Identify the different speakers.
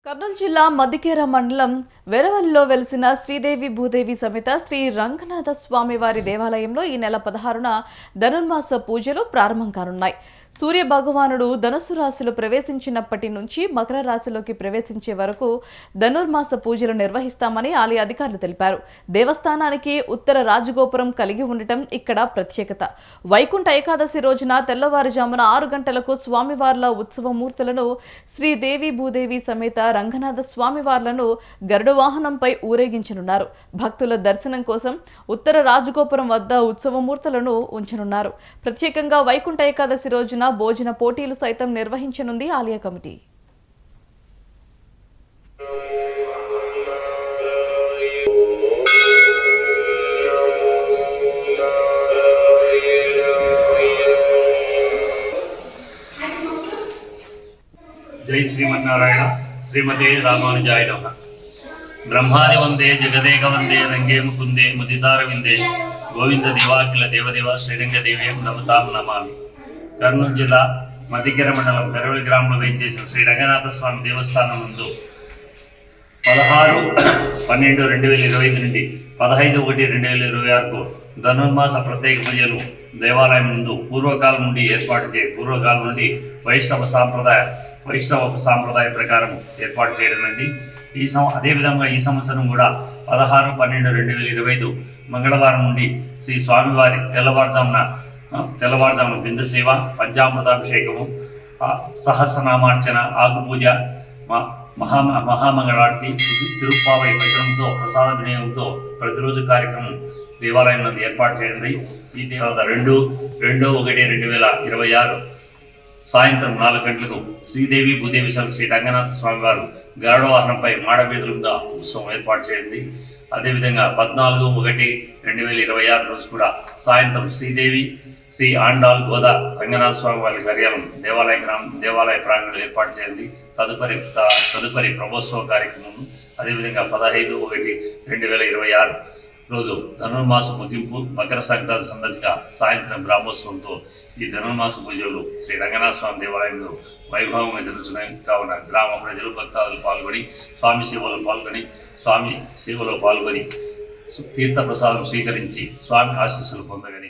Speaker 1: కర్నూలు జిల్లా మద్దికేర మండలం వెరవల్లిలో వెలిసిన శ్రీదేవి భూదేవి సమేత శ్రీ రంగనాథ స్వామి వారి దేవాలయంలో ఈ నెల 16న ధనుర్మాస పూజలు ప్రారంభం కానున్నాయి. సూర్య భగవానుడు ధనుసు రాశిలో ప్రవేశించినప్పటి నుంచి మకర రాశిలోకి ప్రవేశించే వరకు ధనుర్మాస పూజలు నిర్వహిస్తామని ఆలయ అధికారులు తెలిపారు. దేవస్థానానికి ఉత్తర రాజగోపురం కలిగి ఉండటం ఇక్కడ ప్రత్యేకత. వైకుంఠ ఏకాదశి రోజున తెల్లవారుజామున 6 గంటలకు స్వామివార్ల ఉత్సవమూర్తులను శ్రీదేవి భూదేవి సమేత రంగనాథ స్వామివార్లను గరుడ వాహనంపై ఊరేగించనున్నారు. భక్తుల దర్శనం కోసం ఉత్తర రాజగోపురం వద్ద ఉత్సవమూర్తులను ఉంచనున్నారు. ప్రత్యేకంగా వైకుంఠ ఏకాదశి రోజున భోజన పోటీలు సైతం నిర్వహించనుంది ఆలయ కమిటీ.
Speaker 2: జై శ్రీమన్నారాయణ. శ్రీమతే రామానుజాయ నమః. బ్రహ్మాది వందే జగదేక వందే రంగే ముకుందే ముదితార విందే గోవింద దేవాఖిల దేవదేవ శ్రీరంగ దేవేం నమతాం నమామి. కర్నూలు జిల్లా మద్దికేర మండలం వెరవల్లి గ్రామంలో వేయించేసిన శ్రీ రంగనాథ స్వామి దేవస్థానం ముందు 16/12/2025 నుండి 15/1/2026 ధనుర్మాస ప్రత్యేక పూజలు దేవాలయం ముందు పూర్వకాలం నుండి వైష్ణవ సాంప్రదాయ ప్రకారం ఏర్పాటు చేయడమైంది. అదేవిధంగా ఈ సంవత్సరం కూడా 16/12/2025 మంగళవారం నుండి శ్రీ స్వామివారి తెల్లవారుదామున బిందు సేవ, పంచామృతాభిషేకము, సహస్రనామార్చన, ఆకుపూజ, మహామంగళారతి, తిరుప్పావై భజనంతో ప్రసాద వినియోగంతో ప్రతిరోజు కార్యక్రమం దేవాలయంలో ఏర్పాటు చేయనుంది. ఈ దేవత 2/1/2026 సాయంత్రం 4 గంటలకు శ్రీదేవి భూదేవి శ్రీ రంగనాథ స్వామి వారు గరుడ వాహనంపై మాడవీధులుగా ఉత్సవం ఏర్పాటు చేయండి. అదేవిధంగా 14/1/2026 రోజు కూడా సాయంత్రం శ్రీదేవి శ్రీ ఆండాల్ గోదా రంగనాథ స్వామి వారి కార్యాలయం దేవాలయ ప్రాంగణంలో ఏర్పాటు చేయండి. తదుపరి ప్రభోత్సవ కార్యక్రమం అదేవిధంగా 15/1/2026 రోజు ధనుర్మాస ముగింపు మకర సంక్రాంతి సందర్భంగా సాయంత్రం బ్రాహ్మోత్సవంతో ఈ ధనుర్మాస పూజలు శ్రీ రంగనాథ స్వామి దేవాలయంలో వైభవంగా జరుగుతున్నాయి. కావున గ్రామ ప్రజలు భక్తాదులు పాల్గొని స్వామి సేవలో పాల్గొని తీర్థప్రసాదం స్వీకరించి స్వామి ఆశీస్సులు పొందగని